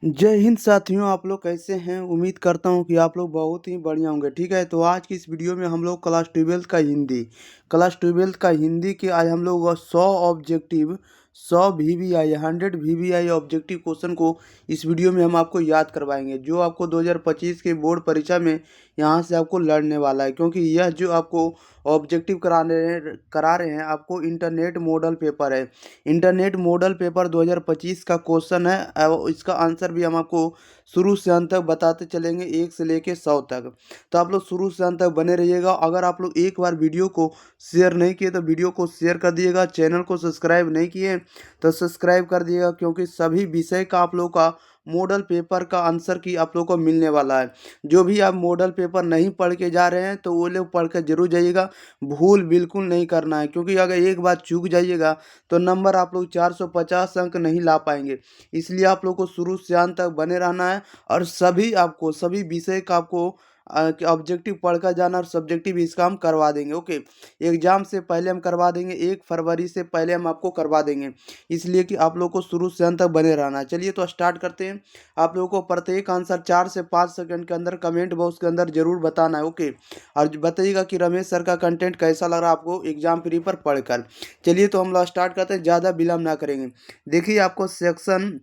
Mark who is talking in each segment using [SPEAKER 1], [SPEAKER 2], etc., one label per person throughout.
[SPEAKER 1] जय हिंद साथियों, आप लोग कैसे हैं। उम्मीद करता हूं कि आप लोग बहुत ही बढ़िया होंगे। ठीक है, तो आज की इस वीडियो में हम लोग क्लास 12 का हिंदी के आज हम लोग 100 वीवीआई ऑब्जेक्टिव क्वेश्चन को इस वीडियो में हम आपको याद करवाएंगे, जो आपको 2025 के बोर्ड परीक्षा में यहाँ से आपको लड़ने वाला है। क्योंकि यह जो आपको ऑब्जेक्टिव करा रहे हैं आपको इंटरनेट मॉडल पेपर है। इंटरनेट मॉडल पेपर 2025 का क्वेश्चन है और इसका आंसर भी हम आपको शुरू से अंत तक बताते चलेंगे, 1 से लेके 100 तक। तो आप लोग शुरू से अंत तक बने रहिएगा। अगर आप लोग एक बार वीडियो को शेयर नहीं किए तो वीडियो को शेयर कर दिएगा। चैनल को सब्सक्राइब नहीं किए तो सब्सक्राइब कर दिएगा, क्योंकि सभी विषय का आप लोग का मॉडल पेपर का आंसर की आप लोग को मिलने वाला है। जो भी आप मॉडल पेपर नहीं पढ़ के जा रहे हैं तो वो लोग पढ़ के जरूर जाइएगा। भूल बिल्कुल नहीं करना है, क्योंकि अगर एक बार चूक जाइएगा तो नंबर आप लोग 450 अंक नहीं ला पाएंगे। इसलिए आप लोग को शुरू से अंत तक बने रहना है और सभी विषय का आपको ऑब्जेक्टिव पढ़कर जाना और सब्जेक्टिव इसका हम करवा देंगे। ओके, एग्जाम से पहले हम करवा देंगे, 1 फरवरी से पहले हम आपको करवा देंगे। इसलिए कि आप लोग को शुरू से अंत तक बने रहना है। चलिए तो स्टार्ट करते हैं। आप लोगों को प्रत्येक आंसर 4 से 5 सेकंड के अंदर कमेंट बॉक्स के अंदर जरूर बताना है। ओके, और बताइएगा कि रमेश सर का कंटेंट कैसा लग रहा है आपको एग्जाम प्री पर पढ़कर। चलिए तो हम लोग स्टार्ट करते हैं, ज़्यादा विलम्ब ना करेंगे। देखिए, आपको सेक्शन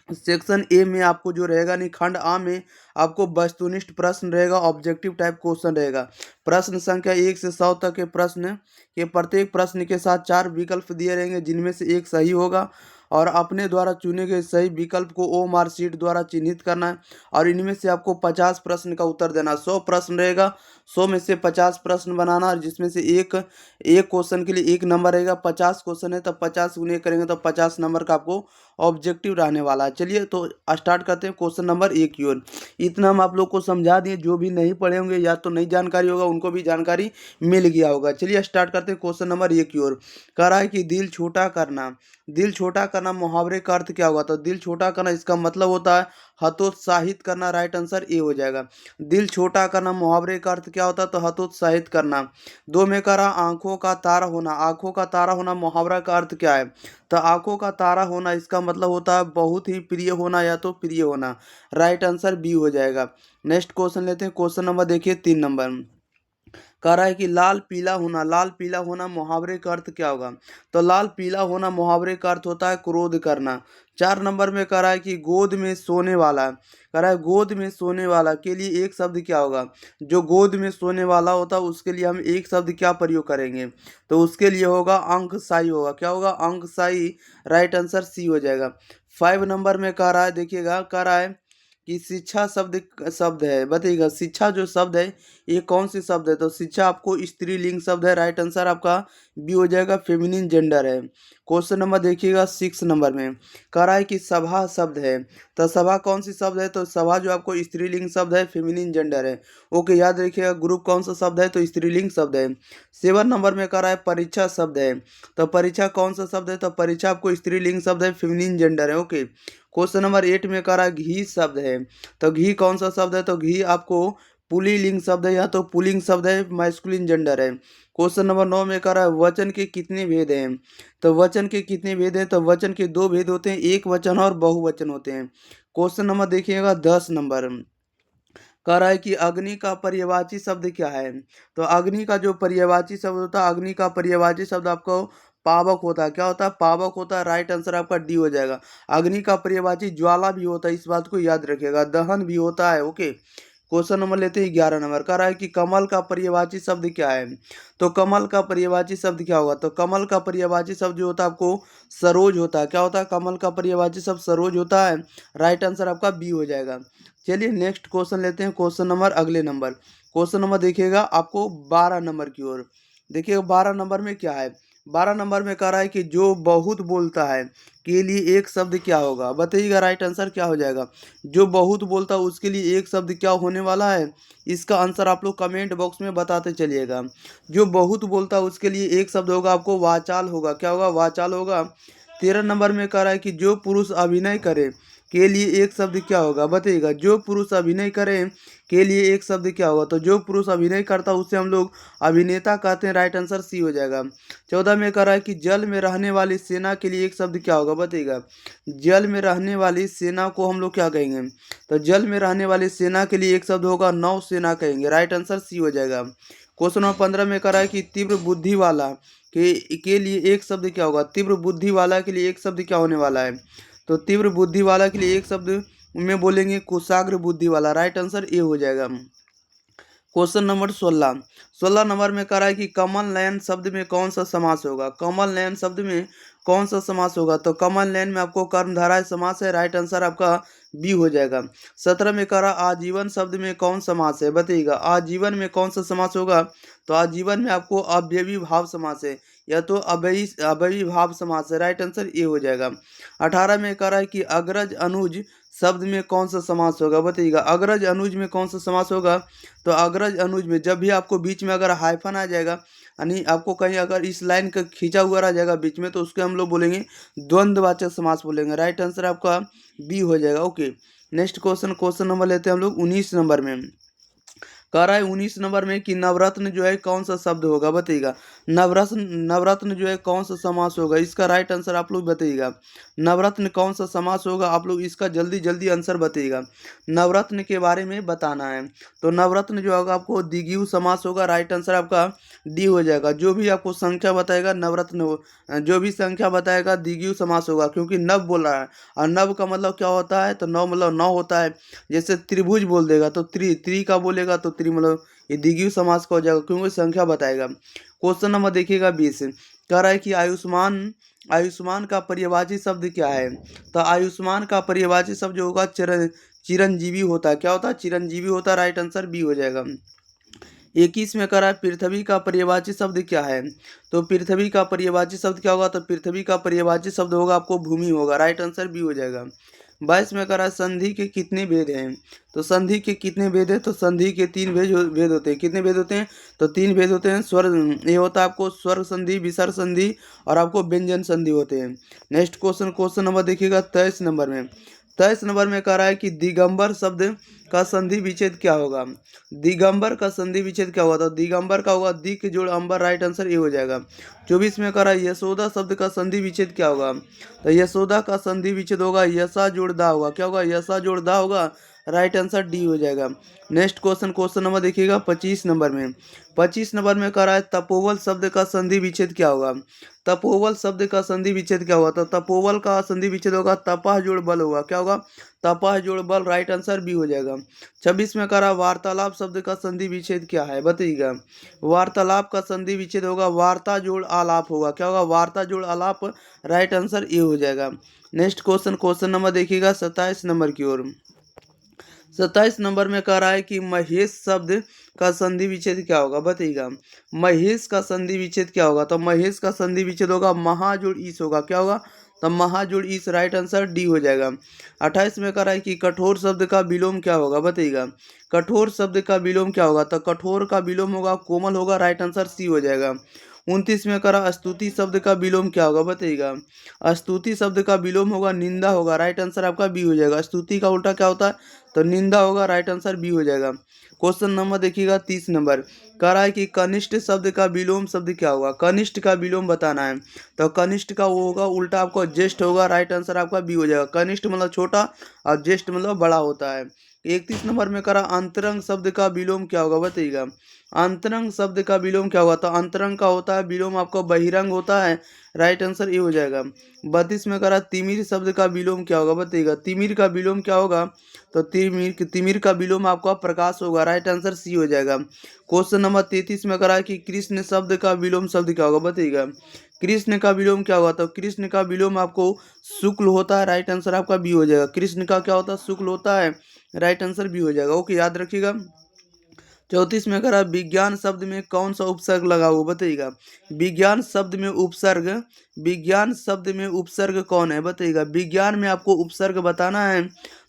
[SPEAKER 1] सेक्शन ए में आपको जो रहेगा नहीं, खंड आ में आपको वस्तुनिष्ठ प्रश्न रहेगा, ऑब्जेक्टिव टाइप क्वेश्चन रहेगा। प्रश्न संख्या 1 से 100 तक के प्रश्न के प्रत्येक प्रश्न के साथ 4 विकल्प दिए रहेंगे, जिनमें से एक सही होगा और अपने द्वारा चुने गए सही विकल्प को ओ मार्क शीट द्वारा चिन्हित करना है। और इनमें से आपको 50 प्रश्न का उत्तर देना। 100 प्रश्न रहेगा, 100 में से 50 प्रश्न बनाना, और जिसमें से एक एक क्वेश्चन के लिए 1 नंबर रहेगा। 50 क्वेश्चन है तो 50 गुने करेंगे तो 50 नंबर का आपको ऑब्जेक्टिव रहने वाला है। चलिए तो स्टार्ट करते हैं क्वेश्चन नंबर 1 की ओर। इतना हम आप लोग को समझा दिए, जो भी नहीं पढ़े होंगे या तो नई जानकारी होगा उनको भी जानकारी मिल गया होगा। चलिए स्टार्ट करते हैं क्वेश्चन नंबर 1 की ओर। कह रहा है कि दिल छोटा करना। दिल छोटा करना मुहावरे का अर्थ क्या होगा? तो दिल छोटा करना इसका मतलब होता है हतोत्साहित करना। राइट आंसर ए हो जाएगा। दिल छोटा करना मुहावरे का अर्थ क्या होता है? तो हतोत्साहित करना। 2 में कह रहा आंखों का तारा होना। आंखों का तारा होना मुहावरा का अर्थ क्या है? तो आंखों का तारा होना इसका मतलब होता है बहुत ही प्रिय होना या तो प्रिय होना। राइट आंसर बी हो जाएगा। नेक्स्ट क्वेश्चन लेते हैं। क्वेश्चन नंबर देखिए 3 नंबर। कह रहा है कि लाल पीला होना। लाल पीला होना मुहावरे का अर्थ क्या होगा? तो लाल पीला होना मुहावरे का अर्थ होता है क्रोध करना। 4 नंबर में कह रहा है कि गोद में सोने वाला। कह रहा है गोद में सोने वाला के लिए एक शब्द क्या होगा? जो गोद में सोने वाला होता है उसके लिए हम एक शब्द क्या प्रयोग करेंगे? तो उसके लिए होगा अंकशाई होगा। क्या होगा? अंकशाई। राइट आंसर सी हो जाएगा। 5 नंबर में कह रहा है, देखिएगा, कह रहा है कि शिक्षा शब्द शब्द है। बताइएगा शिक्षा जो शब्द है ये कौन सी शब्द है? तो शिक्षा आपको स्त्रीलिंग शब्द है। राइट आंसर आपका बी हो जाएगा, फेमिनिन जेंडर है। क्वेश्चन नंबर देखिएगा 6 नंबर में। कह रहा है कि सभा शब्द है। तो सभा कौन सी शब्द है? तो सभा जो आपको स्त्रीलिंग शब्द है, फेमिनिन जेंडर है। ओके, याद रखिएगा। ग्रुप कौन सा शब्द है? तो स्त्रीलिंग शब्द है। 7 नंबर में कह रहा है परीक्षा शब्द है। तो परीक्षा कौन सा शब्द है? तो परीक्षा आपको स्त्रीलिंग शब्द है, फेमिनिन जेंडर है। ओके, क्वेश्चन नंबर 8 में कह रहा है घी शब्द है। तो घी कौन सा शब्द है? तो घी आपको पुल्लिंग शब्द है या तो पुल्लिंग शब्द है, मैस्कुलिन जेंडर है। क्वेश्चन नंबर 9 में कह रहा है वचन के कितने भेद हैं? तो वचन के कितने भेद हैं? तो वचन के 2 भेद होते हैं, एक वचन और बहुवचन होते हैं। क्वेश्चन नंबर देखिएगा 10 नंबर। कह रहा है कि अग्नि का पर्यायवाची शब्द क्या है? तो अग्नि का जो पर्यायवाची शब्द होता है, अग्नि का पर्यायवाची शब्द आपको पावक होता है। क्या होता है? पावक होता है। राइट आंसर आपका डी हो जाएगा। अग्नि का पर्यायवाची ज्वाला भी होता है, इस बात को याद रखिएगा। दहन भी होता है। ओके, क्वेश्चन नंबर लेते हैं 11 नंबर। कह रहा है कि कमल का पर्यायवाची शब्द क्या है? तो कमल का पर्यायवाची शब्द क्या होगा? तो कमल का पर्यायवाची शब्द जो होता है आपको सरोज होता है। क्या होता है? कमल का पर्यायवाची शब्द सरोज होता है। राइट आंसर आपका बी हो जाएगा। चलिए नेक्स्ट क्वेश्चन लेते हैं। क्वेश्चन नंबर अगले नंबर। क्वेश्चन नंबर देखिएगा आपको 12 नंबर की ओर। देखिएगा 12 नंबर में क्या है? 12 नंबर में कह रहा है कि जो बहुत बोलता है के लिए एक शब्द क्या होगा? बताइएगा राइट आंसर क्या हो जाएगा? जो बहुत बोलता है उसके लिए एक शब्द क्या होने वाला है? इसका आंसर आप लोग कमेंट बॉक्स में बताते चलिएगा। जो बहुत बोलता है उसके लिए एक शब्द होगा आपको वाचाल होगा। क्या होगा? वाचाल होगा। 13 नंबर में कह रहा है कि जो पुरुष अभिनय करे के लिए एक शब्द क्या होगा बताइएगा। जो पुरुष अभिनय करें के लिए एक शब्द क्या होगा, तो जो पुरुष अभिनय करता है उसे हम लोग अभिनेता कहते हैं। राइट आंसर सी हो जाएगा। 14 में कह रहा है कि जल में रहने वाली सेना के लिए एक शब्द क्या होगा बताइएगा। जल में रहने वाली सेना को हम लोग क्या कहेंगे, तो जल में रहने वाली सेना के लिए एक शब्द होगा नौसेना कहेंगे। राइट आंसर सी हो जाएगा। क्वेश्चन नंबर 15 में कह रहा है कि तीव्र बुद्धि वाला के लिए एक शब्द क्या होगा। तीव्र बुद्धि वाला के लिए एक शब्द क्या होने वाला है, तो तीव्र बुद्धि वाला के लिए एक शब्द में बोलेंगे कुशाग्र बुद्धि वाला। राइट आंसर ए हो जाएगा। क्वेश्चन नंबर 16 नंबर में कह रहा है कि कमल नयन शब्द में कौन सा समास होगा। कमल नयन शब्द में कौन सा समास होगा, तो कमल नयन में आपको कर्मधारय समास है। राइट आंसर आपका बी हो जाएगा। 17 में कह रहा आजीवन शब्द में कौन समास है बताइएगा। आजीवन में कौन सा समास होगा, तो आजीवन में आपको अव्ययी भाव समास है, या तो अव्ययी भाव समास है। राइट आंसर ए हो जाएगा। 18 में कह रहा है कि अग्रज अनुज शब्द में कौन सा समास होगा बताइएगा। अग्रज अनुज में कौन सा समास होगा, तो अग्रज अनुज में जब भी आपको बीच में अगर हाइफन आ जाएगा, यानी आपको कहीं अगर इस लाइन का खींचा हुआ रह जाएगा बीच में, तो उसके हम लोग बोलेंगे द्वंद्ववाचक समास बोलेंगे। राइट आंसर आपका बी हो जाएगा। ओके, नेक्स्ट क्वेश्चन नंबर लेते हैं हम लोग 19 नंबर में। कह रहा है 19 नंबर में कि नवरत्न जो है कौन सा शब्द होगा बताइएगा। नवरत्न जो है कौन सा समास होगा, इसका राइट आंसर आप लोग बताइएगा। नवरत्न कौन सा समास होगा, आप लोग इसका जल्दी जल्दी आंसर बताइएगा। नवरत्न के बारे में बताना है, तो नवरत्न जो होगा आपको द्विगु समास होगा। राइट आंसर आपका डी हो जाएगा। जो भी आपको संख्या बताएगा नवरत्न हो, जो भी संख्या बताएगा द्विगु समास होगा, क्योंकि नव बोल रहा है, और नव का मतलब क्या होता है, तो नौ मतलब 9 होता है। जैसे त्रिभुज बोल देगा तो त्रि का बोलेगा तो त्रि मतलब ये द्विगु समास का हो जाएगा, क्योंकि संख्या बताएगा। क्वेश्चन नंबर देखिएगा 20। कह रहा है कि आयुष्मान का पर्यायवाची शब्द क्या है, तो आयुष्मान का पर्यायवाची शब्द जो होगा चिरंजीवी होता है। क्या होता है, चिरंजीवी होता है। राइट आंसर बी हो जाएगा। 21 में कह रहा है पृथ्वी का पर्यायवाची शब्द क्या है, तो पृथ्वी का पर्यायवाची शब्द क्या होगा, तो पृथ्वी का पर्यायवाची शब्द होगा आपको भूमि होगा। राइट आंसर बी हो जाएगा। 22 में कह रहा है संधि के कितने भेद हैं, तो संधि के कितने भेद हैं, तो संधि के 3 भेद होते हैं। कितने भेद होते हैं, तो 3 भेद होते हैं। स्वर ये होता है आपको स्वर संधि, विसर्ग संधि और आपको व्यंजन संधि होते हैं। नेक्स्ट क्वेश्चन नंबर देखिएगा 23 नंबर में। 23 नंबर में कह रहा है कि दिगंबर शब्द का संधि विच्छेद क्या होगा। दिगंबर का संधि विच्छेद क्या होगा, तो दिगंबर का होगा दिक जोड़ अंबर। राइट आंसर ये हो जाएगा। 24 में कह रहा है यशोदा शब्द का संधि विच्छेद क्या होगा, तो यशोदा का संधि विच्छेद होगा यशा जोड़ दा होगा। क्या होगा, यशा जोड़ दा होगा। राइट आंसर डी हो जाएगा। नेक्स्ट क्वेश्चन नंबर देखिएगा 25 नंबर में। 25 नंबर में कह रहा है तपोवल शब्द का संधि विच्छेद क्या होगा। तपोवल शब्द का संधि विच्छेद क्या होगा, तो तपोवल का संधि विच्छेद होगा तपह जोड़ बल होगा। क्या होगा, तपह जोड़ बल। राइट आंसर बी हो जाएगा। 26 में कह रहा वार्तालाप शब्द का संधि विच्छेद क्या है बताइएगा। वार्तालाप का संधि विच्छेद होगा वार्ता जोड़ आलाप होगा। क्या होगा, वार्ता जोड़ आलाप। राइट आंसर ए हो जाएगा। नेक्स्ट क्वेश्चन नंबर देखिएगा 27 नंबर की ओर। 27 नंबर में कह रहा है कि महेश शब्द का संधि विच्छेद क्या होगा बताइएगा। महेश का संधि विच्छेद क्या होगा, तो महेश का संधि विच्छेद होगा महाजोड़ ईस होगा। क्या होगा, तो महाजोड़ ईस। राइट आंसर डी हो जाएगा। 28 में कह रहा है कि कठोर शब्द का विलोम क्या होगा बताइएगा। कठोर शब्द का विलोम क्या होगा, तो कठोर का विलोम होगा कोमल होगा। राइट आंसर सी हो जाएगा। 29 में कह रहा स्तुति शब्द का विलोम क्या होगा बताइएगा। स्तुति शब्द का विलोम होगा निंदा होगा। राइट आंसर आपका बी हो जाएगा। स्तुति का उल्टा क्या होता है, तो निंदा होगा। राइट आंसर बी हो जाएगा। क्वेश्चन नंबर देखिएगा 30 नंबर। कह रहा है कि कनिष्ठ शब्द का विलोम शब्द क्या होगा। कनिष्ठ का विलोम बताना है, तो कनिष्ठ का वो होगा उल्टा आपको ज्येष्ठ होगा। राइट आंसर आपका बी हो जाएगा। कनिष्ठ मतलब छोटा और ज्येष्ठ मतलब बड़ा होता है। 31 नंबर में कह रहा अंतरंग शब्द का विलोम क्या होगा बताइएगा। अंतरंग शब्द का विलोम क्या होगा, तो अंतरंग का होता है विलोम आपका बहिरंग होता है। राइट आंसर ये हो जाएगा। 32 में कह रहा तिमिर शब्द का विलोम क्या होगा बताइएगा। तिमिर का विलोम क्या होगा, तो तिमिर का विलोम आपका प्रकाश होगा। राइट आंसर सी हो जाएगा। क्वेश्चन नंबर 33 में कह रहा है कि कृष्ण शब्द का विलोम शब्द क्या होगा बताइएगा। कृष्ण का विलोम क्या होगा, तो कृष्ण का विलोम आपको शुक्ल होता है। राइट आंसर आपका बी हो जाएगा। कृष्ण का क्या होता है, शुक्ल होता है। राइट आंसर बी हो जाएगा। ओके, याद रखिएगा। 34 में कह रहा विज्ञान शब्द में कौन सा उपसर्ग लगा हुआ बताइएगा। विज्ञान शब्द में उपसर्ग कौन है बताइएगा। विज्ञान में आपको उपसर्ग बताना है,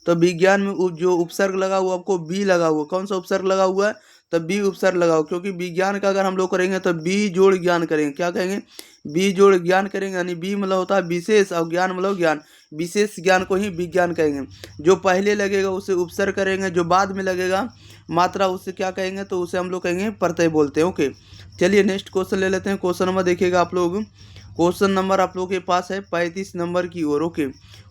[SPEAKER 1] तो विज्ञान में जो उपसर्ग लगा हुआ आपको बी लगा हुआ। कौन सा उपसर्ग लगा हुआ है, तो बी उपसर्ग लगाओ, क्योंकि विज्ञान का अगर हम लोग करेंगे तो बी जोड़ ज्ञान करेंगे। क्या कहेंगे, बी जोड़ ज्ञान करेंगे, यानी बी मतलब होता है विशेष और ज्ञान मतलब ज्ञान। विशेष ज्ञान को ही विज्ञान कहेंगे। जो पहले लगेगा उसे उपसर्ग करेंगे, जो बाद में लगेगा मात्रा उसे क्या कहेंगे, तो उसे हम लोग कहेंगे प्रत्यय बोलते हैं। ओके, चलिए नेक्स्ट क्वेश्चन ले लेते हैं। क्वेश्चन नंबर देखिएगा आप लोग, क्वेश्चन नंबर आप लोगों के पास है 35 नंबर की ओर। ओके,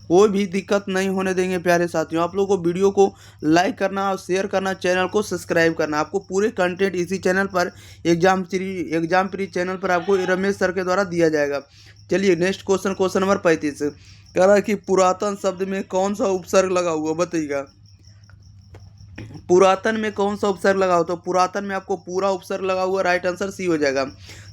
[SPEAKER 1] कोई भी दिक्कत नहीं होने देंगे प्यारे साथियों। आप लोगों को वीडियो को लाइक करना और शेयर करना, चैनल को सब्सक्राइब करना। आपको पूरे कंटेंट इसी चैनल पर एग्जाम प्री चैनल पर आपको रमेश सर के द्वारा दिया जाएगा। चलिए नेक्स्ट क्वेश्चन, क्वेश्चन नंबर 35 कह रहा है कि पुरातन शब्द में कौन सा उपसर्ग लगा हुआ, बताइएगा। पुरातन में कौन सा उपसर्ग लगा हुआ, तो पुरातन में आपको पूरा उपसर्ग लगा हुआ, राइट आंसर सी हो जाएगा।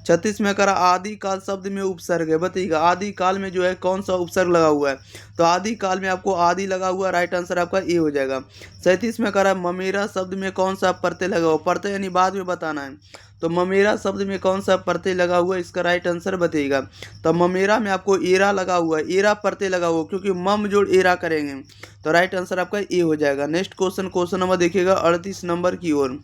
[SPEAKER 1] 36 में करा आदि काल शब्द में उपसर्ग है, बताइएगा आदि काल में जो है कौन सा उपसर्ग लगा हुआ है, तो आदि काल में आपको आदि लगा हुआ, राइट आंसर आपका ए हो जाएगा। 37 में करा ममेरा शब्द में कौन सा प्रत्यय लगा हुआ, प्रत्यय यानी बाद में बताना है, तो ममेरा शब्द में कौन सा प्रत्यय लगा हुआ है, इसका राइट आंसर बताइएगा। तो ममेरा में आपको एरा लगा हुआ है, एरा प्रत्यय लगा हुआ, क्योंकि मम जोड़ एरा करेंगे, तो राइट आंसर आपका ए हो जाएगा। नेक्स्ट क्वेश्चन, क्वेश्चन नंबर देखिएगा 38 नंबर की ओर।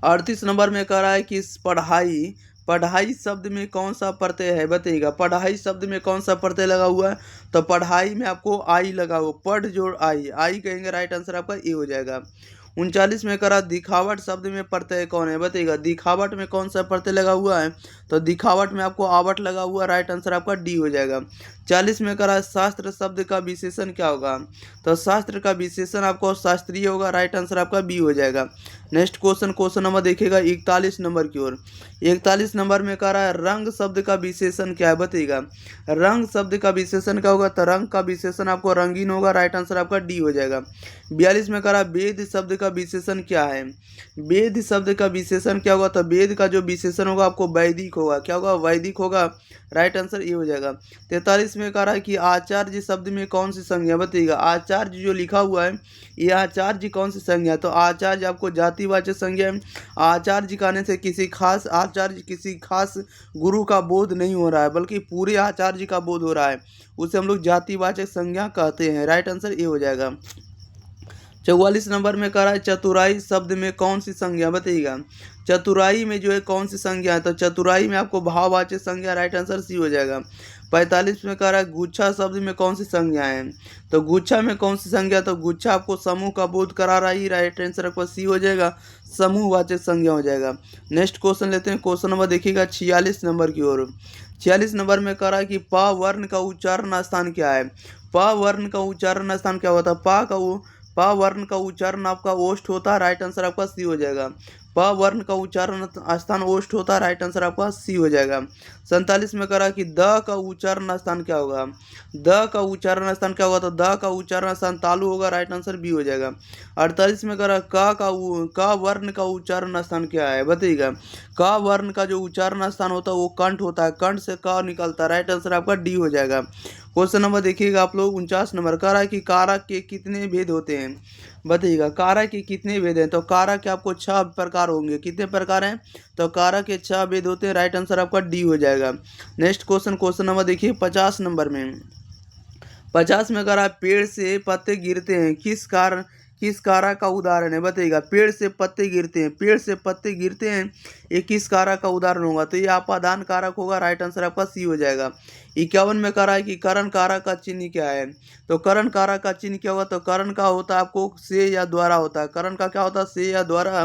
[SPEAKER 1] 38 नंबर में कह रहा है कि पढ़ाई, पढ़ाई शब्द में कौन सा प्रत्यय है, बताइएगा। पढ़ाई शब्द में कौन सा प्रत्यय लगा हुआ है, तो पढ़ाई में आपको आई लगा हुआ, पढ़ जोड़ आई, आई कहेंगे, राइट आंसर आपका ए हो जाएगा। 39 में करा दिखावट शब्द में प्रत्यय कौन है, बताइएगा। दिखावट में कौन सा प्रत्यय लगा हुआ है, तो दिखावट में आपको आवट लगा हुआ, राइट आंसर आपका डी हो जाएगा। 40 में करा शास्त्र शब्द का विशेषण क्या होगा, तो शास्त्र का विशेषण आपको शास्त्रीय होगा, राइट आंसर आपका बी हो जाएगा। नेक्स्ट क्वेश्चन, क्वेश्चन नंबर देखिएगा 41 नंबर की ओर। 41 नंबर में कह रहा है रंग शब्द का विशेषण क्या है, बताइएगा। रंग शब्द का विशेषण क्या होगा, तो रंग का विशेषण आपको रंगीन होगा, राइट आंसर आपका डी हो जाएगा। 42 में कह रहा है वेद शब्द का विशेषण क्या है, वेद शब्द का विशेषण क्या होगा, तो वेद का जो विशेषण होगा आपको वैदिक होगा, क्या होगा, वैदिक होगा, राइट आंसर ये हो जाएगा। 43 में कह रहा है कि आचार्य शब्द में कौन सी संज्ञा, बताइएगा। आचार्य जो लिखा हुआ है ये आचार्य कौन सी संज्ञा है, तो आचार्य आपको जातिवाचक संज्ञा है। आचार्य कहने से किसी खास आचार्य, किसी खास गुरु का बोध नहीं हो रहा है, बल्कि पूरे आचार्य का बोध हो रहा है, उसे हम लोग जातिवाचक संज्ञा कहते हैं, राइट आंसर ये हो जाएगा। 44 नंबर में कह रहा है चतुराई शब्द में कौन सी संज्ञा, बताइएगा। चतुराई में जो है कौन सी संज्ञा है, तो चतुराई में आपको भाववाचक संज्ञा, राइट आंसर सी हो जाएगा। 45 में कह रहा है गुच्छा शब्द में कौन सी संज्ञा है, तो गुच्छा में कौन सी संज्ञा, तो गुच्छा आपको समूह का बोध करा रही, राइट आंसर आपको सी हो जाएगा, समूहवाचक संज्ञा हो जाएगा। नेक्स्ट क्वेश्चन लेते हैं, क्वेश्चन नंबर देखिएगा 46 नंबर की ओर। 46 नंबर में कह रहा है कि प वर्ण का उच्चारण स्थान क्या है, प वर्ण का उच्चारण स्थान क्या होता है, प वर्ण का उच्चारण आपका ओष्ठ होता है, राइट आंसर आपका सी हो जाएगा। प वर्ण का उच्चारण स्थान ओष्ठ होता है, राइट आंसर आपका सी हो जाएगा। 47 में करा कि द का उच्चारण स्थान क्या होगा, द का उच्चारण स्थान क्या होगा, तो द का उच्चारण स्थान तालु होगा, राइट आंसर बी हो जाएगा। 48 में करा का वर्ण का उच्चारण स्थान क्या है, बताइएगा। का वर्ण का जो उच्चारण स्थान होता है वो कंठ होता है, कंठ से का निकलता है, राइट आंसर आपका डी हो जाएगा। क्वेश्चन नंबर देखिएगा आप लोग 49 नंबर, कारक के कारक के कितने भेद होते हैं, बताइएगा। कारक के कितने भेद हैं, तो कारक के आपको 6 प्रकार होंगे, कितने प्रकार हैं, तो कारक के 6 भेद होते हैं, राइट आंसर आपका डी हो जाएगा। नेक्स्ट क्वेश्चन, क्वेश्चन नंबर देखिए 50 नंबर में। 50 में करा पेड़ से पत्ते गिरते हैं, किस कारक का उदाहरण है, बताइएगा। पेड़ से पत्ते गिरते हैं, पेड़ से पत्ते गिरते हैं, ये किस कारक का उदाहरण होगा, तो ये अपादान कारक होगा, राइट आंसर आपका सी हो जाएगा। 51 में करा है कि करण कारक का चिन्ह क्या है, तो करण कारक का चिन्ह क्या होगा, तो करण का होता है आपको से या द्वारा होता है, करण का क्या होता है, से या द्वारा,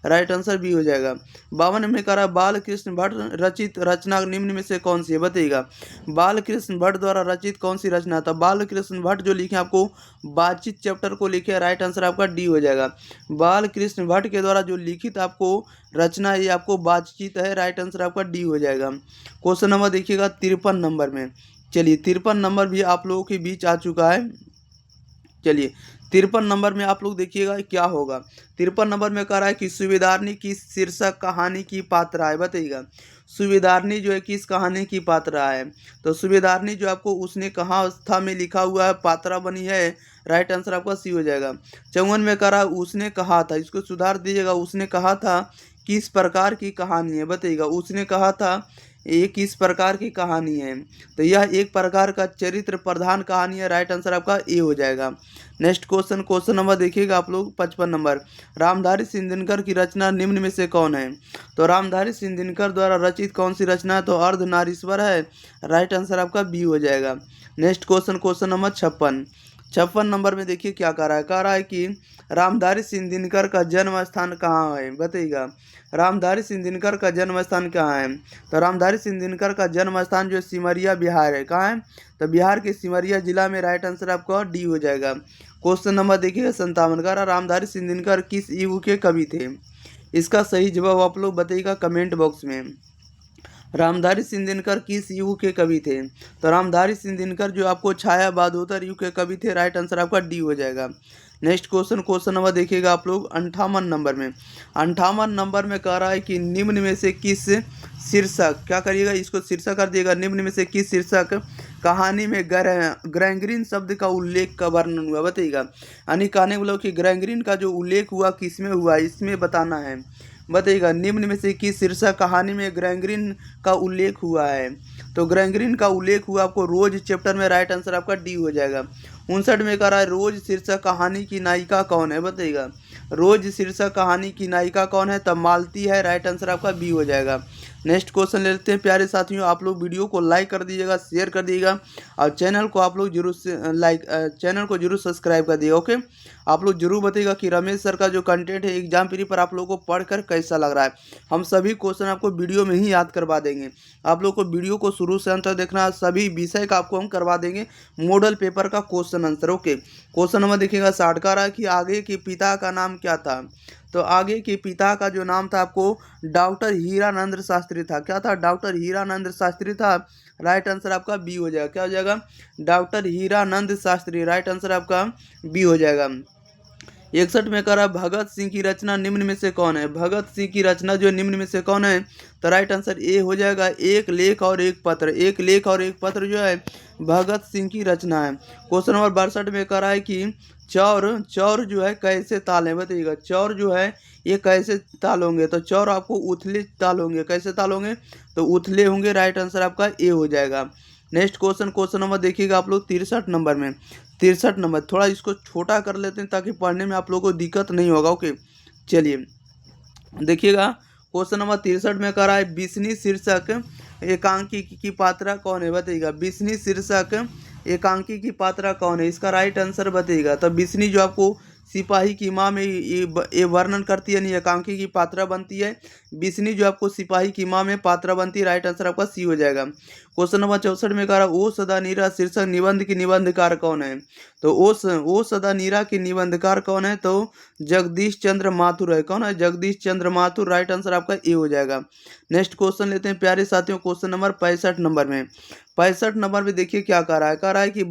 [SPEAKER 1] राइट आंसर बी हो जाएगा। 52 में करा बाल कृष्ण भट्ट रचित रचना निम्न में से कौन सी है, बताइएगा। बाल कृष्ण भट्ट द्वारा रचित कौन सी रचना था, बाल कृष्ण भट्ट जो लिखे आपको बातचीत चैप्टर को लिखे, राइट आंसर आपका डी हो जाएगा। बाल कृष्ण भट्ट के द्वारा जो लिखित आपको रचना ये आपको बातचीत है, राइट आंसर आपका डी हो जाएगा। क्वेश्चन नंबर देखिएगा 53 नंबर में। चलिए 53 नंबर भी आप लोगों के बीच आ चुका है। चलिए 53 नंबर में आप लोग देखिएगा क्या होगा। 53 नंबर में कह रहा है कि सुबेदारनी की शीर्षक कहानी की पात्रा है, बताइएगा। सुबेदारनी जो है किस कहानी की पात्रा है, तो सुबेदारनी जो आपको उसने कहा अवस्था में लिखा हुआ है, पात्रा बनी है, राइट आंसर आपका सी हो जाएगा। 54 में कह रहा है उसने कहा था, इसको सुधार दीजिएगा, उसने कहा था किस प्रकार की कहानी है, बताइएगा। उसने कहा था ये किस प्रकार की कहानी है? तो यह एक प्रकार का चरित्र प्रधान कहानी है। राइट आंसर आपका ए हो जाएगा। नेक्स्ट क्वेश्चन नंबर देखिएगा आप लोग 55 नंबर। रामधारी सिंह दिनकर की रचना निम्न में से कौन है? तो रामधारी सिंह दिनकर द्वारा रचित कौन सी रचना है? तो अर्धनारीश्वर है। राइट आंसर आपका बी हो जाएगा। नेक्स्ट क्वेश्चन नंबर 56 नंबर में देखिए क्या कह रहा है कि रामधारी सिंह दिनकर का जन्म स्थान कहाँ है? बताइएगा, रामधारी सिंह दिनकर का जन्म स्थान कहाँ है? तो रामधारी सिंह दिनकर का जन्म स्थान जो सिमरिया बिहार है। कहाँ है? तो बिहार के सिमरिया जिला में। राइट आंसर आपका डी हो जाएगा। क्वेश्चन नंबर देखिएगा 57 का। रामधारी सिंह दिनकर किस युग के कवि थे? इसका सही जवाब आप लोग बताइएगा कमेंट बॉक्स में। रामधारी सिंह दिनकर किस युग के कवि थे? तो रामधारी सिंह दिनकर जो आपको छाया बहादुर युग के कवि थे। राइट आंसर आपका डी हो जाएगा। नेक्स्ट क्वेश्चन नंबर देखिएगा आप लोग 58 नंबर में। 58 नंबर में कह रहा है कि निम्न में से किस शीर्षक, क्या करिएगा इसको शीर्षक कर दिएगा, निम्न में से किस शीर्षक कहानी में ग्रैंग्रीन शब्द का उल्लेख का वर्णन हुआ? बताइएगा, यानी कहने वालों कि ग्रैंग्रीन का जो उल्लेख हुआ किसमें हुआ, इसमें बताना है। बताइएगा, निम्न में से किस शीर्षक कहानी में ग्रैंग्रीन का उल्लेख हुआ है? तो ग्रैंग्रीन का उल्लेख हुआ आपको रोज चैप्टर में। राइट आंसर आपका डी हो जाएगा। 59 में कह रहा है रोज शीर्षक कहानी की नायिका कौन है? बताइएगा, रोज शीर्षक कहानी की नायिका कौन है? तब मालती है। राइट आंसर आपका बी हो जाएगा। नेक्स्ट क्वेश्चन ले लेते हैं। प्यारे साथियों, आप लोग वीडियो को लाइक कर दीजिएगा, शेयर कर दीजिएगा और चैनल को आप लोग जरूर चैनल को जरूर सब्सक्राइब कर दिएगा। ओके, आप लोग जरूर बताइएगा कि रमेश सर का जो कंटेंट है एग्जाम प्री पर आप लोगों को पढ़कर कैसा लग रहा है। हम सभी क्वेश्चन आपको वीडियो में ही याद करवा देंगे। आप लोग को वीडियो को शुरू से अंत तक देखना, सभी विषय का आपको हम करवा देंगे मॉडल पेपर का question answer. Okay, question number देखिएगा 60 का रहा कि आगे के पिता का नाम क्या था? तो आगे के पिता का जो नाम था आपको डॉक्टर हीरानंद शास्त्री था। क्या था? डॉक्टर हीरानंद शास्त्री था। राइट आंसर आपका बी हो जाएगा। क्या हो जाएगा? Doctor Hiranand Shastri. Right answer आपका बी हो जाएगा। 61 में कह रहा भगत सिंह की रचना निम्न में से कौन है? भगत सिंह की रचना जो निम्न में से कौन है? तो राइट आंसर ए हो जाएगा, एक लेख और एक पत्र। एक लेख और एक पत्र जो है भगत सिंह की रचना है। क्वेश्चन नंबर 62 में कह रहा है कि चौर जो है कैसे ताल है? बताइएगा, चौर जो है ये कैसे ताल होंगे? तो चौर आपको उथले ताल होंगे। कैसे ताल होंगे? तो उथले होंगे। राइट आंसर आपका ए हो जाएगा। नेक्स्ट क्वेश्चन नंबर देखिएगा आप लोग 63 नंबर में। 63 नंबर, थोड़ा इसको छोटा कर लेते हैं ताकि पढ़ने में आप लोगों को दिक्कत नहीं होगा। ओके, चलिए देखिएगा। क्वेश्चन नंबर 63 में कह रहा है बिस्नी शीर्षक एकांकी की पात्रा कौन है? बताइएगा, बिस्नी शीर्षक एकांकी की पात्रा कौन है? इसका राइट आंसर बताइएगा। तो बिस्नी जो आपको सिपाही की माँ में ये वर्णन करती है, यानी एकांकी की पात्रा बनती है। बिस्नी जो आपको सिपाही की माँ में पात्रा बनती है। राइट आंसर आपका सी हो जाएगा। क्वेश्चन नंबर 64 में कह रहा ओ सदा नीरा शीर्षक निबंध की निबंधकार कौन है? तो ओ सदा नीरा की निबंधकार कौन है? तो जगदीश चंद्र माथुर है। कौन है? जगदीश चंद्र माथुर। राइट आंसर आपका ए हो जाएगा। नेक्स्ट क्वेश्चन लेते हैं प्यारे साथियों, क्वेश्चन नंबर 65 नंबर में। 65 नंबर में देखिए क्या कह रहा है। कह रहा है कि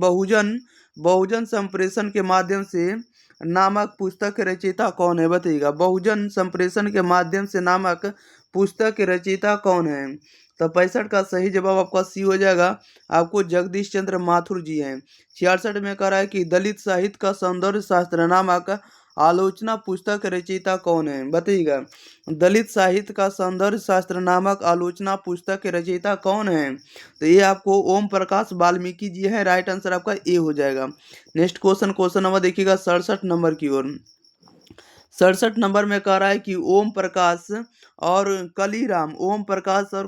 [SPEAKER 1] बहुजन संप्रेषण के माध्यम से नामक पुस्तक के रचयिता कौन है? बताइएगा, बहुजन संप्रेषण के माध्यम से नामक पुस्तक के रचयिता कौन है? तो 65 का सही जवाब आपका सी हो जाएगा। आपको जगदीश चंद्र माथुर जी हैं। 66 में कह रहा है कि दलित साहित्य का सौंदर्य शास्त्र नामक आलोचना पुस्तक के रचयिता कौन है? बताइएगा, दलित साहित्य का सौंदर्य शास्त्र नामक आलोचना पुस्तक के रचयिता कौन है? तो ये आपको ओम प्रकाश वाल्मीकि जी है। राइट आंसर आपका ए हो जाएगा। नेक्स्ट क्वेश्चन नंबर देखिएगा 67 नंबर की ओर। 67 नंबर में कह रहा है कि ओम प्रकाश और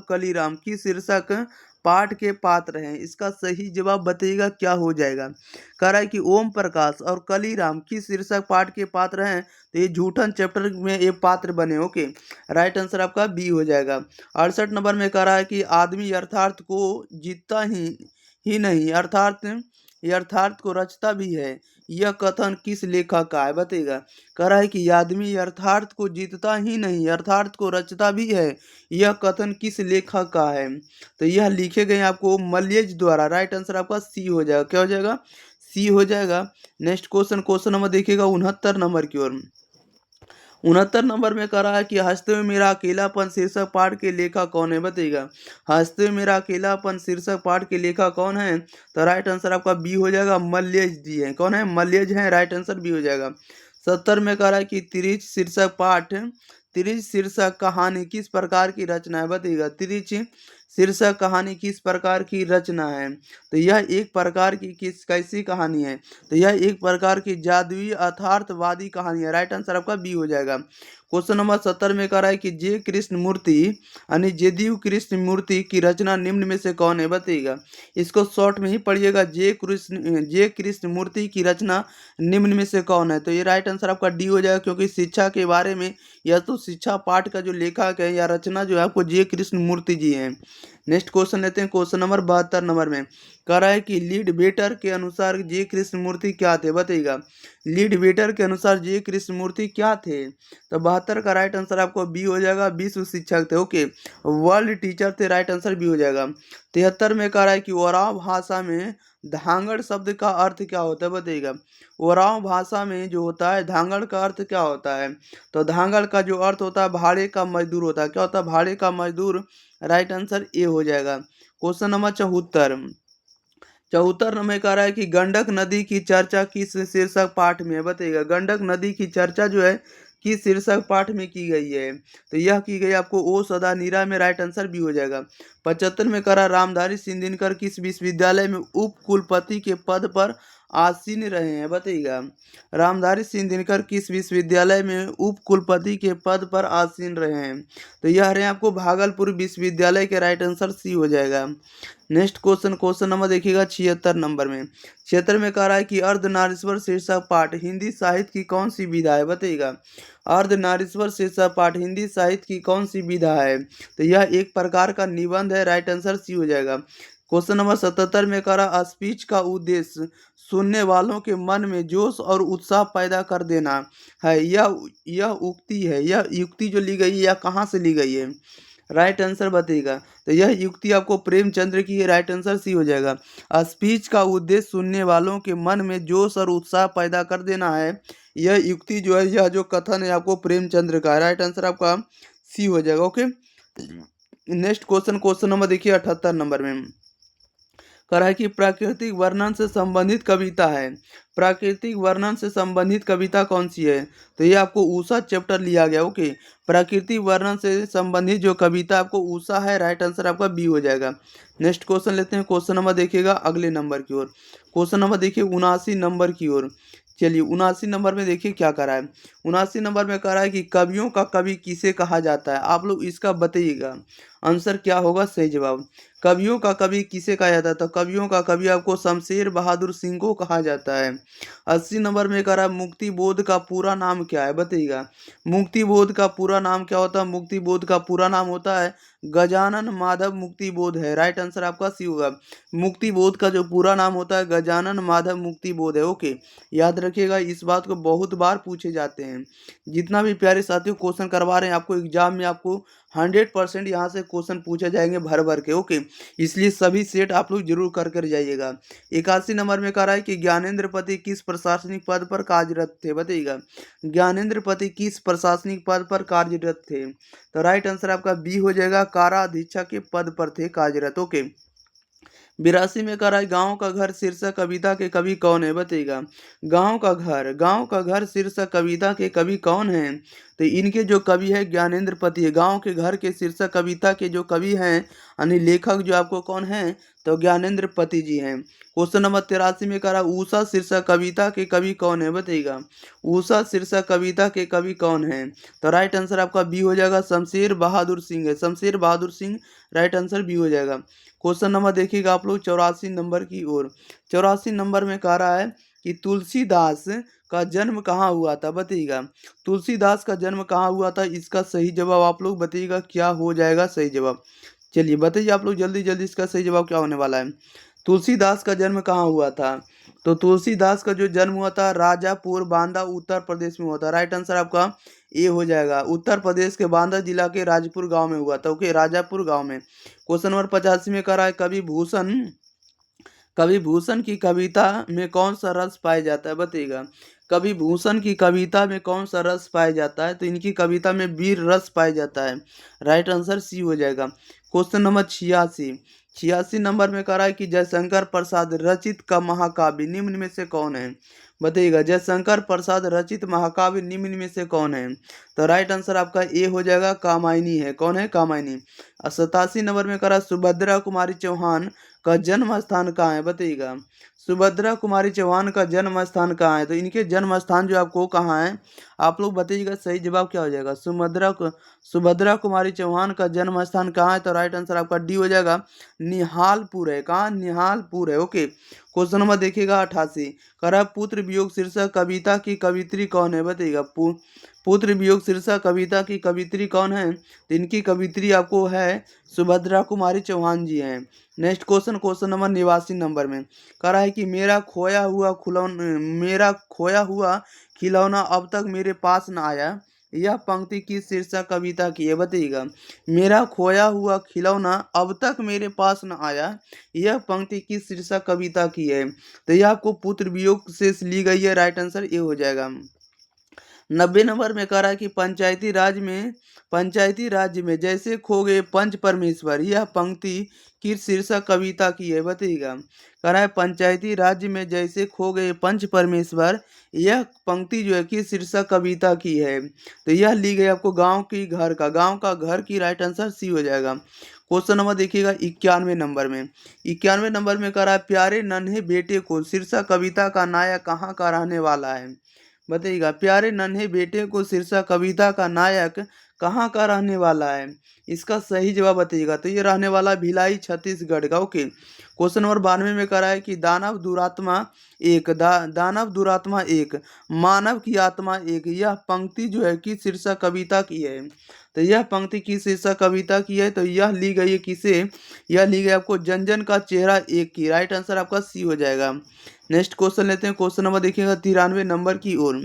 [SPEAKER 1] कलीराम की शीर्षक पाठ के पात्र हैं। इसका सही जवाब बताइएगा क्या हो जाएगा। कह रहा है कि ओम प्रकाश और कलीराम की शीर्षक पाठ के पात्र हैं। तो ये झूठन चैप्टर में ये पात्र बने। ओके, राइट आंसर आपका बी हो जाएगा। 68 नंबर में कह रहा है कि आदमी यथार्थ को जीतता ही नहीं, यथार्थ को रचता भी है। यह कथन किस लेखक का है? बताइएगा, कह रहा है कि आदमी यथार्थ को जीतता ही नहीं, यथार्थ को रचता भी है। यह कथन किस लेखक का है? तो यह लिखे गए आपको मल्यज द्वारा। राइट आंसर आपका सी हो जाएगा। क्या हो जाएगा? सी हो जाएगा। नेक्स्ट क्वेश्चन नंबर देखिएगा 69 नंबर की ओर। 69 नंबर में कह रहा है कि हंसते हुए मेरा अकेलापन शीर्षक पाठ के लेखक कौन है? बताइएगा, हंसते हुए मेरा अकेलापन शीर्षक पाठ के लेखक कौन है? तो राइट आंसर आपका बी हो जाएगा, मल्यज जी है। कौन है? मल्यज है। राइट आंसर बी हो जाएगा। 70 में कह रहा है कि तिरिच शीर्षक कहानी किस प्रकार की रचना है? बताइएगा, तिरिच शीर्षक कहानी किस प्रकार की रचना है? तो यह एक प्रकार की कैसी कहानी है? तो यह एक प्रकार की जादुई अर्थार्थवादी कहानी है। राइट आंसर आपका बी हो जाएगा। क्वेश्चन नंबर 70 में कह रहा है कि जे कृष्ण मूर्ति यानी जदयू कृष्ण मूर्ति की रचना निम्न में से कौन है? बताइएगा। इसको शॉर्ट में ही पढ़िएगा, जे कृष्ण मूर्ति की रचना निम्न में से कौन है? तो ये राइट आंसर आपका डी हो जाएगा, क्योंकि शिक्षा के बारे में या तो शिक्षा पाठ का जो लेखक है या रचना जो है आपको जे कृष्ण मूर्ति जी हैं। नेक्स्ट क्वेश्चन लेते हैं। क्वेश्चन नंबर 72 नंबर में कह रहा है कि लीड बेटर के अनुसार जे कृष्ण मूर्ति क्या थे? बताइएगा। लीड बेटर के अनुसार जे कृष्ण मूर्ति क्या थे? तो 72 का राइट आंसर आपको बी हो जाएगा, विश्व शिक्षक थे। ओके, वर्ल्ड टीचर थे। राइट आंसर बी हो जाएगा। 73 में कह रहा है कि ओराव भाषा में धांगड़ शब्द का अर्थ क्या होता है? बताइएगा। ओराव भाषा में जो होता है धांगड़ का अर्थ क्या होता है? तो धांगड़ का जो अर्थ होता है भाड़े का मजदूर होता है। क्या होता है? भाड़े का मजदूर। राइट आंसर ए हो जाएगा। क्वेश्चन नंबर 74 में कह रहा है कि गंडक नदी की चर्चा किस शीर्षक पाठ में है? बताइएगा। गंडक नदी की चर्चा जो है किस शीर्षक पाठ में की गई है? तो यह की गई आपको ओ सदा नीरा में। राइट आंसर भी हो जाएगा। 75 में कह रहा रामधारी सिंह दिनकर किस विश्वविद्यालय में उप कुलपति के पद पर आसीन रहे हैं? बताइएगा। रामधारी सिंह दिनकर किस विश्वविद्यालय में उप कुलपति के पद पर आसीन रहे हैं? तो यह रहे आपको भागलपुर विश्वविद्यालय के। राइट आंसर सी हो जाएगा। नेक्स्ट क्वेश्चन नंबर देखिएगा 76 नंबर में। 76 में कह रहा है कि अर्धनारीश्वर शीर्षक पाठ हिंदी साहित्य की कौन सी विधा है? बताइएगा। अर्धनारीश्वर शीर्षक पाठ हिंदी साहित्य की कौन सी विधा है? तो यह एक प्रकार का निबंध है। राइट आंसर सी हो जाएगा। क्वेश्चन नंबर 77 में कह रहा स्पीच का उद्देश्य सुनने वालों के मन में जोश और उत्साह पैदा कर देना है। यह उक्ति है, यह युक्ति जो ली गई है यह कहाँ से ली गई है? राइट आंसर बताइएगा। तो यह युक्ति आपको प्रेमचंद्र की है। राइट आंसर सी हो जाएगा। स्पीच का उद्देश्य सुनने वालों के मन में जोश और उत्साह पैदा कर देना है। यह युक्ति जो है, यह जो कथन है आपको प्रेमचंद्र का। राइट आंसर आपका सी हो जाएगा। ओके, नेक्स्ट क्वेश्चन नंबर देखिए 78 नंबर में कह रहा है कि प्राकृतिक वर्णन से संबंधित कविता है। प्राकृतिक वर्णन से संबंधित कविता कौन सी है? तो ये आपको उषा चैप्टर लिया गया। ओके, प्राकृतिक वर्णन से संबंधित जो कविता आपको उषा है। राइट आंसर आपका बी हो जाएगा। नेक्स्ट क्वेश्चन लेते हैं। क्वेश्चन नंबर देखिएगा अगले नंबर की ओर। क्वेश्चन नंबर देखिए 79 नंबर की ओर। चलिए 79 नंबर में देखिए क्या कह रहा है। 79 नंबर में कह रहा है कि कवियों का कवि किसे कहा जाता है? आप लोग इसका बताइएगा, आंसर क्या होगा सही जवाब। कवियों का कवि किसे कहा जाता है? तो कवियों का कवि आपको शमशेर बहादुर सिंह को कहा जाता है। 80 नंबर में कह रहा है मुक्ति बोध का पूरा नाम क्या है? बताइएगा। मुक्ति बोध का पूरा नाम क्या होता है? मुक्ति बोध का पूरा नाम होता है गजानन माधव मुक्ति बोध है। राइट आंसर आपका सी होगा। मुक्ति बोध का जो पूरा नाम होता है गजानन माधव मुक्ति बोध है। ओके, याद रखिएगा, इस बात को बहुत बार पूछे जाते हैं। जितना भी प्यारे साथियों क्वेश्चन करवा रहे हैं आपको एग्जाम में, आपको 100% यहाँ से क्वेश्चन पूछे जाएंगे भर भर के। ओके, इसलिए सभी सेट आप लोग जरूर कर जाइएगा। 81 नंबर में कह रहा है कि ज्ञानेंद्र पति किस प्रशासनिक पद पर कार्यरत थे? बताइएगा। ज्ञानेंद्र पति किस प्रशासनिक पद पर कार्यरत थे? तो राइट आंसर आपका बी हो जाएगा, कारा अधीक्षक के पद पर थे कार्यरत। ओके, 82 में कह रहा है गाँव का घर शीर्षक कविता के कवि कौन है? बताइएगा। गाँव का घर शीर्षक कविता के कवि कौन है? तो इनके जो कवि है ज्ञानेंद्र पति है। गाँव के घर के शीर्षक कविता के जो कवि हैं यानी लेखक जो आपको कौन है? तो ज्ञानेंद्र पति जी हैं। क्वेश्चन नंबर 83 में कह रहा उषा शीर्षक कविता के कवि कौन है? बताइएगा। उषा शीर्षक कविता के कवि कौन है? तो राइट आंसर आपका बी हो जाएगा, शमशेर बहादुर सिंह है। Shamsher Bahadur Singh. Right answer B हो जाएगा। क्वेश्चन नंबर देखिएगा आप लोग 84 नंबर की ओर। 84 नंबर में कह रहा है कि तुलसीदास का जन्म कहाँ हुआ था? बताइएगा। तुलसीदास का जन्म कहाँ हुआ था? इसका सही जवाब आप लोग बताइएगा क्या हो जाएगा सही जवाब। चलिए बताइए आप लोग जल्दी जल्दी, इसका सही जवाब क्या होने वाला है। तुलसीदास का जन्म कहाँ हुआ था? तो तुलसीदास का जो जन्म हुआ था राजापुर बांदा उत्तर प्रदेश में हुआ था। राइट आंसर आपका ए हो जाएगा। उत्तर प्रदेश के बांदा जिला के राजपुर गांव में हुआ था। ओके, राजापुर गांव में। क्वेश्चन नंबर 85 में कह रहा है कवि भूषण की कविता में कौन सा रस पाया जाता है? बताइएगा। कवि भूषण की कविता में कौन सा रस पाया जाता है? तो इनकी कविता में वीर रस पाया जाता है। राइट आंसर सी हो जाएगा। क्वेश्चन नंबर 86 86 नंबर में कह रहा है कि जयशंकर प्रसाद रचित का महाकाव्य निम्न में से कौन है? बताइएगा, जयशंकर प्रसाद रचित महाकाव्य निम्न में से कौन है? तो राइट आंसर आपका ए हो जाएगा, कामायनी है। कौन है? कामायनी। 87 नंबर में कह रहा है सुभद्रा कुमारी चौहान का जन्म स्थान कहाँ है? बताइएगा, सुभद्रा कुमारी चौहान का जन्म स्थान कहाँ है? तो इनके जन्म स्थान जो आपको कहाँ है, आप लोग बताइएगा, सही जवाब क्या हो जाएगा? सुभद्रा कुमारी चौहान का जन्म स्थान कहाँ है? तो राइट आंसर आपका डी हो जाएगा, निहालपुर है। कहाँ? निहालपुर है। ओके, क्वेश्चन नंबर देखिएगा 88। कह रहा है पुत्र वियोग शीर्षक कविता की कवित्री कौन है? बताइएगा, पुत्र वियोग शीर्षक कविता की कवित्री कौन है? तो इनकी कवित्री आपको है सुभद्रा कुमारी चौहान जी हैं। Next question, question number 89 number में कह रहा है कि मेरा खोया हुआ खिलौना अब तक मेरे पास न आया, यह पंक्ति किस शीर्षक कविता की है? बताइएगा, मेरा खोया हुआ खिलौना अब तक मेरे पास न आया, यह पंक्ति किस शीर्षक कविता की है? तो यह आपको पुत्र वियोग से ली गई है। राइट आंसर ये हो जाएगा। 90 नंबर में कह रहा है कि पंचायती राज्य में जैसे खो गए पंच परमेश्वर, यह पंक्ति किस शीर्षक कविता की है? बताइएगा, कह रहा है पंचायती राज्य में जैसे खो गए पंच परमेश्वर, यह पंक्ति जो है किस शीर्षक कविता की है? तो यह ली गई आपको गांव का घर की। राइट आंसर सी हो जाएगा। क्वेश्चन नंबर देखिएगा 91 नंबर में। 91 नंबर में कह रहा है प्यारे नन्हे बेटे को शीर्षक कविता का नायक कहाँ का रहने वाला है? बताइएगा, प्यारे नन्हे बेटे को शीर्षक कविता का नायक कहाँ का रहने वाला है? इसका सही जवाब बताइएगा। तो ये रहने वाला भिलाई छत्तीसगढ़ का। ओके, क्वेश्चन नंबर 92 में कह रहा है कि दानव दुरात्मा एक मानव की आत्मा एक, यह पंक्ति जो है किस शीर्षक कविता की है? तो यह पंक्ति किस शीर्षक कविता की है? तो यह ली गई है किसे? यह ली गई आपको जन जन का चेहरा एक की। राइट आंसर आपका सी हो जाएगा। नेक्स्ट क्वेश्चन लेते हैं, क्वेश्चन नंबर देखिएगा 93 नंबर की ओर।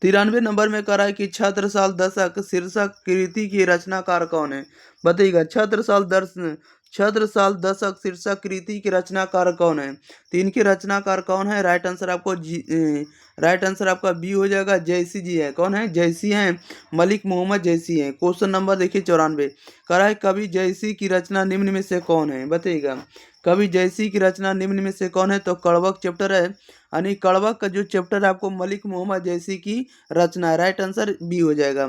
[SPEAKER 1] 93 नंबर में कह रहा है कि छत्रसाल दशक शीर्षक कृति की रचनाकार कौन है? बताइएगा, छत्रसाल दशक शीर्षक कृति की रचनाकार कौन है? तो इनके रचनाकार कौन है? राइट आंसर आपका बी हो जाएगा, जयसी जी है। कौन है? जयसी हैं, मलिक मोहम्मद जयसी हैं। क्वेश्चन नंबर देखिए 94। कह रहा है कवि जयसी की रचना निम्न में से कौन है? बताइएगा, कवि जयसी की रचना निम्न में से कौन है? तो कड़वक चैप्टर है, यानी कड़वक का जो चैप्टर है आपको मलिक मोहम्मद जैसी की रचना है। राइट आंसर बी हो जाएगा।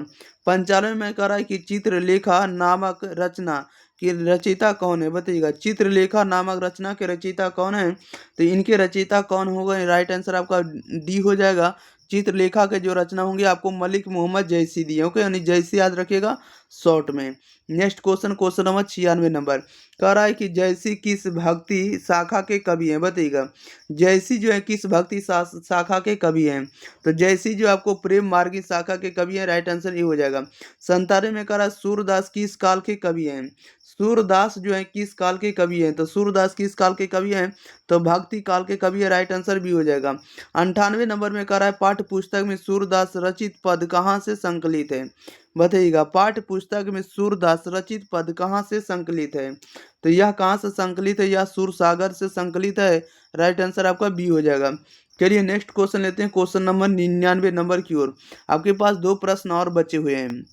[SPEAKER 1] 95 में कह रहा है कि चित्रलेखा नामक रचना की रचयिता कौन है? बताइएगा, चित्रलेखा नामक रचना के रचयिता कौन है? तो इनके रचयिता कौन होगा? राइट आंसर आपका डी हो जाएगा। चित्रलेखा के जो रचना होंगे आपको मलिक मोहम्मद जैसी दिए। ओके, यानी जैसी याद रखिएगा शॉर्ट में। Next question, question number 96 number कह रहा है कि जैसी किस भक्ति शाखा के कवि हैं? बताइएगा, जैसी जो है किस भक्ति शाखा के कवि हैं? तो जैसी जो आपको प्रेम मार्गी शाखा के कवि हैं। राइट आंसर ये हो जाएगा। 97 में कह रहा है सूरदास किस काल के कवि हैं? सूरदास जो है किस काल के कवि हैं? तो सूरदास किस काल के कवि हैं? तो भक्ति काल के कवि है। राइट आंसर भी हो जाएगा। 98 नंबर में कह रहा है पाठ्य पुस्तक में सूरदास रचित पद कहाँ से संकलित है? बताइएगा, पाठ्य पुस्तक में सूरदास रचित पद कहाँ से संकलित है? तो यह कहाँ से संकलित है? यह सूरसागर से संकलित है। राइट आंसर आपका बी हो जाएगा। चलिए नेक्स्ट क्वेश्चन लेते हैं, क्वेश्चन नंबर 99 नंबर की ओर। आपके पास दो प्रश्न और बचे हुए हैं।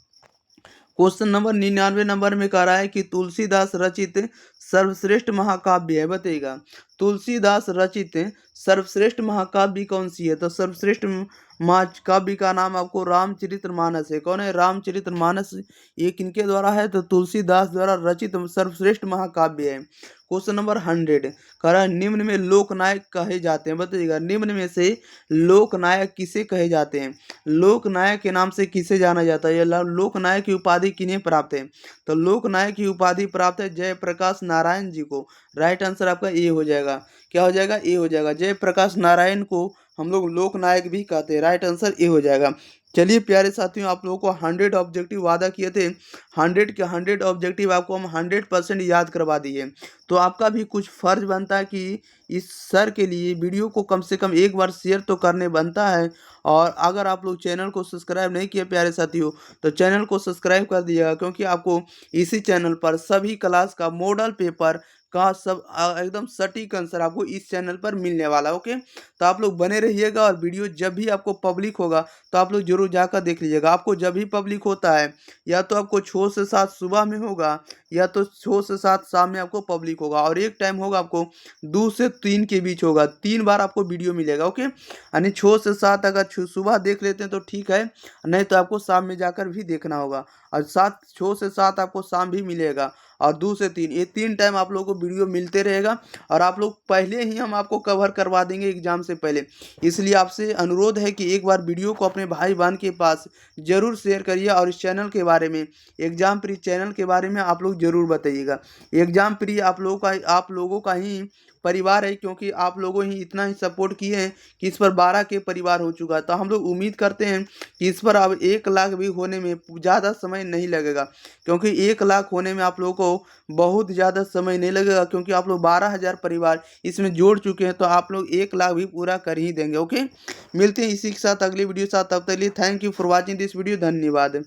[SPEAKER 1] क्वेश्चन नंबर 99 नंबर में कह रहा है कि तुलसीदास रचित सर्वश्रेष्ठ महाकाव्य है। बताइएगा, तुलसीदास रचित सर्वश्रेष्ठ महाकाव्य कौन सी है? तो सर्वश्रेष्ठ महाकाव्य का नाम आपको रामचरितमानस है। कौन है? रामचरितमानस। ये किनके द्वारा है? तो तुलसीदास द्वारा रचित सर्वश्रेष्ठ महाकाव्य है। क्वेश्चन नंबर 100 कह रहा है निम्न में लोकनायक कहे जाते हैं। बताइएगा, निम्न में से लोकनायक किसे कहे जाते हैं? लोकनायक के नाम से किसे जाना जाता है? यह लोकनायक की उपाधि किन्हें प्राप्त है? तो लोकनायक की उपाधि प्राप्त है जयप्रकाश नारायण जी को। राइट आंसर आपका ए हो जाएगा। क्या हो जाएगा? ए हो जाएगा। जयप्रकाश नारायण को हम लोग लोकनायक भी कहते हैं। राइट आंसर ए हो जाएगा। चलिए प्यारे साथियों, आप लोगों को 100 ऑब्जेक्टिव वादा किए थे, 100 के 100 ऑब्जेक्टिव आपको हम 100% याद करवा दिए। तो आपका भी कुछ फर्ज बनता है कि इस सर के लिए वीडियो को कम से कम एक बार शेयर तो करने बनता है। और अगर आप लोग चैनल को सब्सक्राइब नहीं किए प्यारे साथियों, तो चैनल को सब्सक्राइब कर दीजिएगा, क्योंकि आपको इसी चैनल पर सभी क्लास का मॉडल पेपर का सब एकदम सटीक आंसर आपको इस चैनल पर मिलने वाला है। ओके, तो आप लोग बने रहिएगा और वीडियो जब भी आपको पब्लिक होगा तो आप लोग जरूर जाकर देख लीजिएगा। आपको जब भी पब्लिक होता है या तो आपको 6 से 7 सुबह में होगा या तो 6 से 7 शाम में आपको पब्लिक होगा, और एक टाइम होगा आपको 2 से 3 के बीच होगा, 3 बार आपको वीडियो मिलेगा। ओके, यानी 6 से 7 अगर सुबह देख लेते हैं तो ठीक है, नहीं तो आपको शाम में जाकर भी देखना होगा। और 6 से 7 आपको शाम भी मिलेगा, और 2 से 3, ये 3 टाइम आप लोगों को वीडियो मिलते रहेगा। और आप लोग पहले ही हम आपको कवर करवा देंगे एग्जाम से पहले, इसलिए आपसे अनुरोध है कि एक बार वीडियो को अपने भाई बहन के पास जरूर शेयर करिए, और इस चैनल के बारे में, एग्जाम प्री चैनल के बारे में आप लोग जरूर बताइएगा। एग्जाम प्री आप लोगों का ही परिवार है, क्योंकि आप लोगों ही इतना ही सपोर्ट किए हैं कि इस पर 12 के परिवार हो चुका है। तो हम लोग उम्मीद करते हैं कि इस पर अब 1 लाख भी होने में ज़्यादा समय नहीं लगेगा, क्योंकि 1 लाख होने में आप लोगों को बहुत ज़्यादा समय नहीं लगेगा, क्योंकि आप लोग 12,000 परिवार इसमें जोड़ चुके हैं। तो आप लोग 1 लाख भी पूरा कर ही देंगे। ओके, मिलते हैं इसी के साथ अगली वीडियो के साथ, तब तक के लिए thank you for watching this video. धन्यवाद।